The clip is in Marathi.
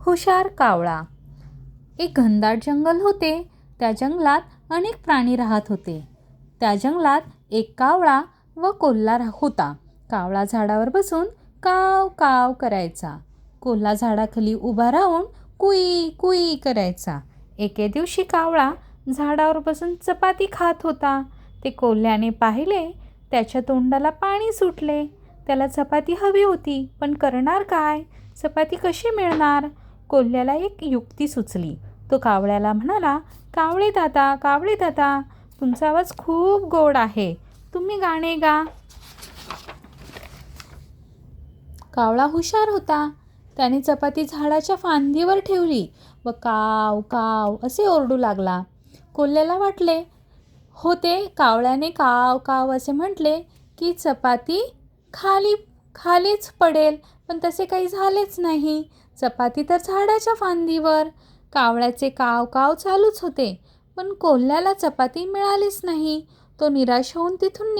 हुशार कावळा. एक घनदाट जंगल होते. त्या जंगलात अनेक प्राणी राहत होते. त्या जंगलात एक कावळा व कोल्हा होता. कावळा झाडावर बसून काव काव करायचा. कोल्हा झाडाखाली उभा राहून कुई कुई करायचा. एके दिवशी कावळा झाडावर बसून चपाती खात होता. ते कोल्ह्याने पाहिले. त्याच्या तोंडाला पाणी सुटले. त्याला चपाती हवी होती, पण करणार काय? चपाती कशी मिळणार? कोल्ह्याला एक युक्ती सुचली. तो कावळ्याला म्हणाला, कावळे दादा, तुमचा आवाज खूप गोड आहे. तुम्ही गाणे गा. कावळा हुशार होता. त्याने चपाती झाडाच्या फांदीवर ठेवली व काव काव असे ओरडू लागला. कोल्ह्याला वाटले होते कावळ्याने काव काव असे म्हटले की चपाती खालीच पडेल, पण तसे काही झालेच नाही. चपाती तर झाडाच्या फांदीवर. कावळ्याचे काव काव चालूच होते, पण कोल्ह्याला चपाती मिळालीच नाही. तो निराश होऊन तिथून